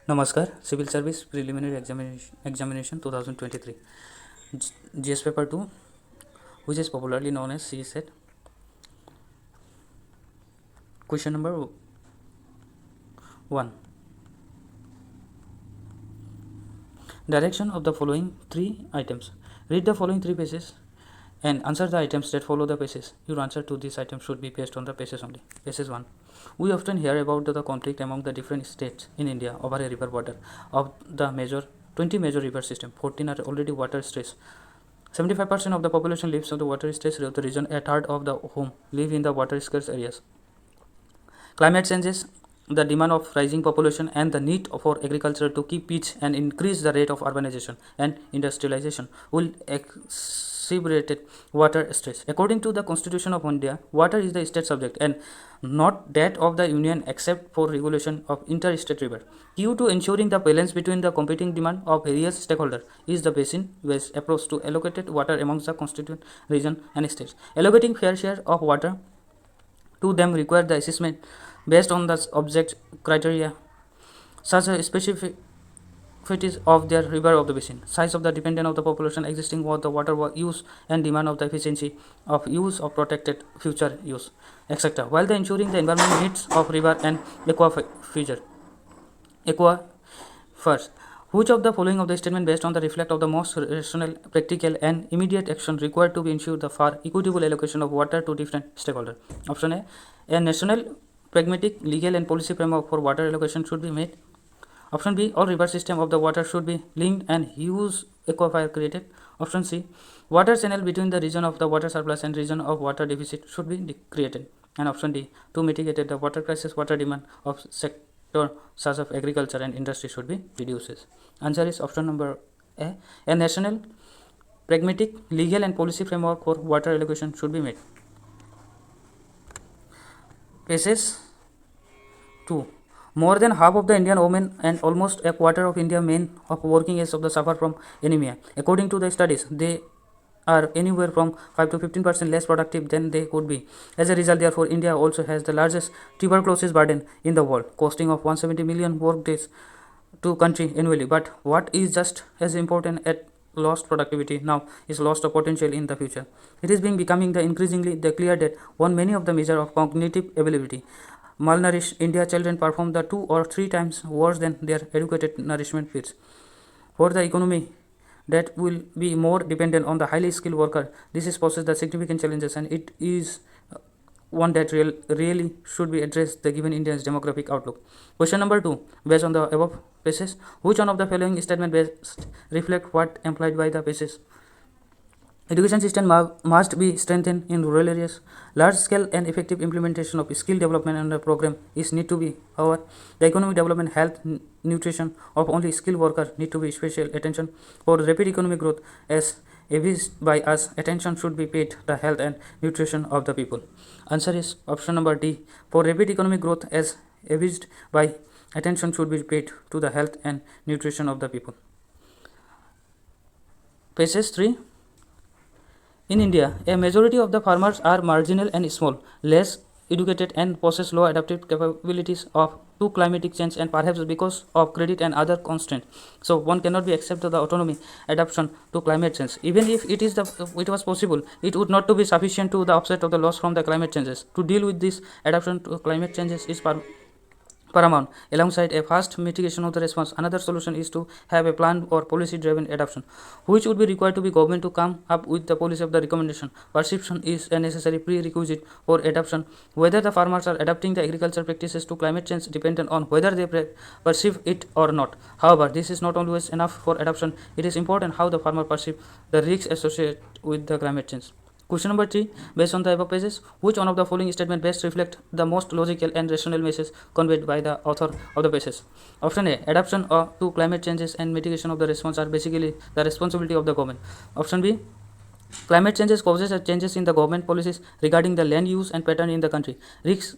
Namaskar, Civil Service Preliminary Examination 2023 GS Paper 2, which is popularly known as CS. Question number 1. Direction of the following 3 items. Read the following 3 pages and answer the items that follow the pages. Your answer to these items should be based on the pages only. Pages 1. We often hear about the conflict among the different states in India over a river water. Of the 20 major river system, 14 are already water stressed. 75% of the population lives on the water stressed region. A third of the home live in the water scarce areas. Climate changes, the demand of rising population and the need for agriculture to keep pace and increase the rate of urbanization and industrialization will exacerbate water stress. According to the Constitution of India, water is the state subject and not that of the Union except for regulation of interstate river. Due to ensuring the balance between the competing demand of various stakeholders is the basin-based approach to allocate water amongst the constituent region and states. Allocating fair share of water to them require the assessment based on the object criteria such as specificities of their river of the basin, size of the dependent of the population, existing the water use and demand of the efficiency of use of protected future use, etc. While the ensuring the environment needs of river and aquifers. Which of the following of the statement based on the reflect of the most rational, practical and immediate action required to be ensure the far equitable allocation of water to different stakeholders? Option A national, pragmatic, legal and policy framework for water allocation should be made. Option B, all river system of the water should be linked and huge aquifer created. Option C, water channel between the region of the water surplus and region of water deficit should be created. And option D, to mitigate the water crisis, water demand of sector such of agriculture and industry should be reduced. Answer is option number A. A national, pragmatic, legal and policy framework for water allocation should be made. Pages 2. More than half of the Indian women and almost a quarter of Indian men of working age of the suffer from anemia. According to the studies, they are anywhere from 5 to 15% less productive than they could be. As a result, therefore, India also has the largest tuberculosis burden in the world, costing of 170 million work days to country annually. But what is just as important as lost productivity now is lost of potential in the future. It is becoming increasingly clear that on many of the measure of cognitive ability, malnourished India children perform the 2 or 3 times worse than their educated nourishment peers. For the economy that will be more dependent on the highly skilled worker, this poses the significant challenges, and it is one that really should be addressed the given India's demographic outlook. Question number 2. Based on the above passages, which one of the following statement best reflect what implied by the passages? Education system must be strengthened in rural areas. Large scale and effective implementation of skill development under program is need to be. However, the economic development, health, nutrition of only skilled workers need to be special attention. For rapid economic growth, as evidenced by us, attention should be paid to the health and nutrition of the people. Answer is option number D. For rapid economic growth, as evidenced by attention should be paid to the health and nutrition of the people. Passage 3. In India, a majority of the farmers are marginal and small, less educated and possess low adaptive capabilities to climatic change and perhaps because of credit and other constraints. So one cannot be accepted the autonomy adaptation to climate change. Even if it was possible, it would not to be sufficient to the offset of the loss from the climate changes. To deal with this adaptation to climate changes is paramount. Alongside a fast mitigation of the response, another solution is to have a planned or policy-driven adoption, which would be required to be government to come up with the policy of the recommendation. Perception is a necessary prerequisite for adoption. Whether the farmers are adapting the agricultural practices to climate change dependent on whether they perceive it or not. However, this is not always enough for adoption. It is important how the farmer perceives the risks associated with the climate change. Question number 3. Based on the above pages, which one of the following statements best reflect the most logical and rational message conveyed by the author of the passage? Option A. Adaptation to climate changes and mitigation of the response are basically the responsibility of the government. Option B. Climate changes causes changes in the government policies regarding the land use and pattern in the country. Risk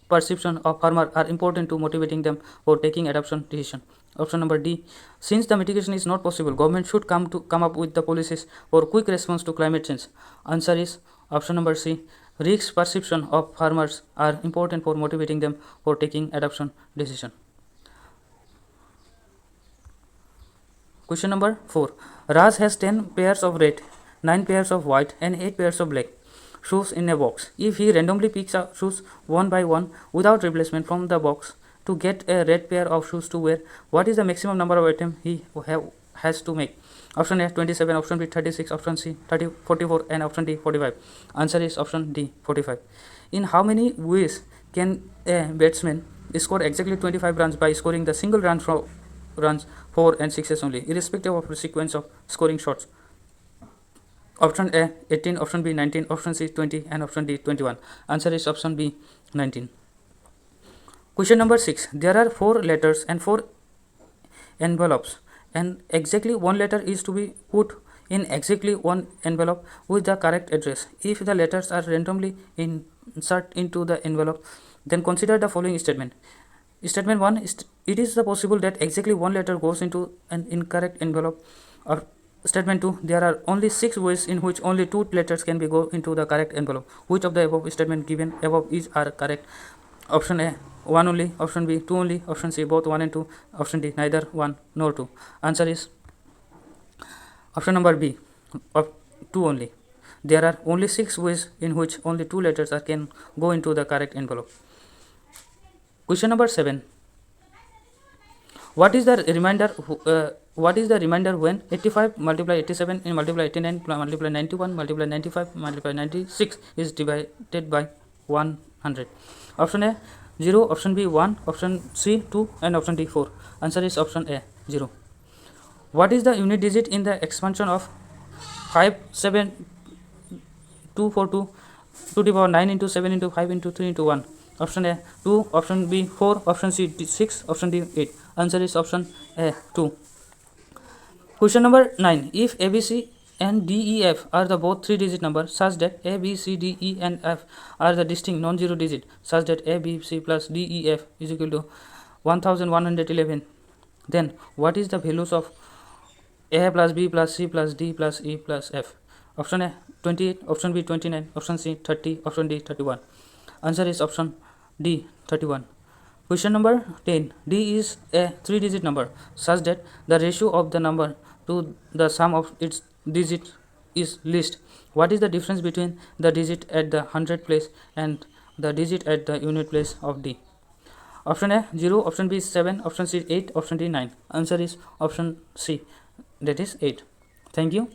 perception of farmers are important to motivating them for taking adoption decision. Option number D. Since the mitigation is not possible, government should come up with the policies for quick response to climate change. Answer is option number C. Risk perception of farmers are important for motivating them for taking adoption decision. Question number 4. Raj has 10 pairs of red, 9 pairs of white and 8 pairs of black shoes in a box. If he randomly picks up shoes one by one without replacement from the box to get a red pair of shoes to wear, what is the maximum number of attempts he has to make? Option A 27, option B 36, option C 44 and option D 45. Answer is option D 45. In how many ways can a batsman score exactly 25 runs by scoring the single run from runs 4 and 6s only, irrespective of the sequence of scoring shots? Option A 18, option B 19, option C 20 and option D 21. Answer is option B 19. Question number 6. There are 4 letters and 4 envelopes and exactly one letter is to be put in exactly one envelope with the correct address. If the letters are randomly inserted into the envelope, then consider the following statement. Statement 1 is it is possible that exactly one letter goes into an incorrect envelope. Or statement 2, there are only 6 ways in which only 2 letters can be go into the correct envelope. Which of the above statement given above is are correct? Option A 1 only, option B 2 only, option C both 1 and 2, option D neither 1 nor 2. Answer is option number B of 2 only. There are only 6 ways in which only 2 letters can go into the correct envelope. Question number 7. What is the remainder when 85 multiply 87 and multiply 89 multiply 91 multiply 95 multiply 96 is divided by 100? Option A 0, option B 1, option C 2 and option D 4. Answer is option A 0. What is the unit digit in the expansion of 57242 to the power 9 into 7 into 5 into 3 into 1? Option A 2, option B 4, option C 6, option D 8. Answer is option A 2. Question number 9. If ABC and DEF are the both 3-digit numbers such that A, B, C, D, E and F are the distinct non-zero digit such that A, B, C plus D, E, F is equal to 1111, then what is the values of A plus B plus C plus D plus E plus F? Option A 28, option B 29, option C 30, option D 31. Answer is option D 31. Question number 10. D is a 3-digit number such that the ratio of the number to the sum of its digits is least. What is the difference between the digit at the 100 place and the digit at the unit place of D? Option A 0, option B 7, option C 8, option D 9. Answer is option C, that is 8. Thank you.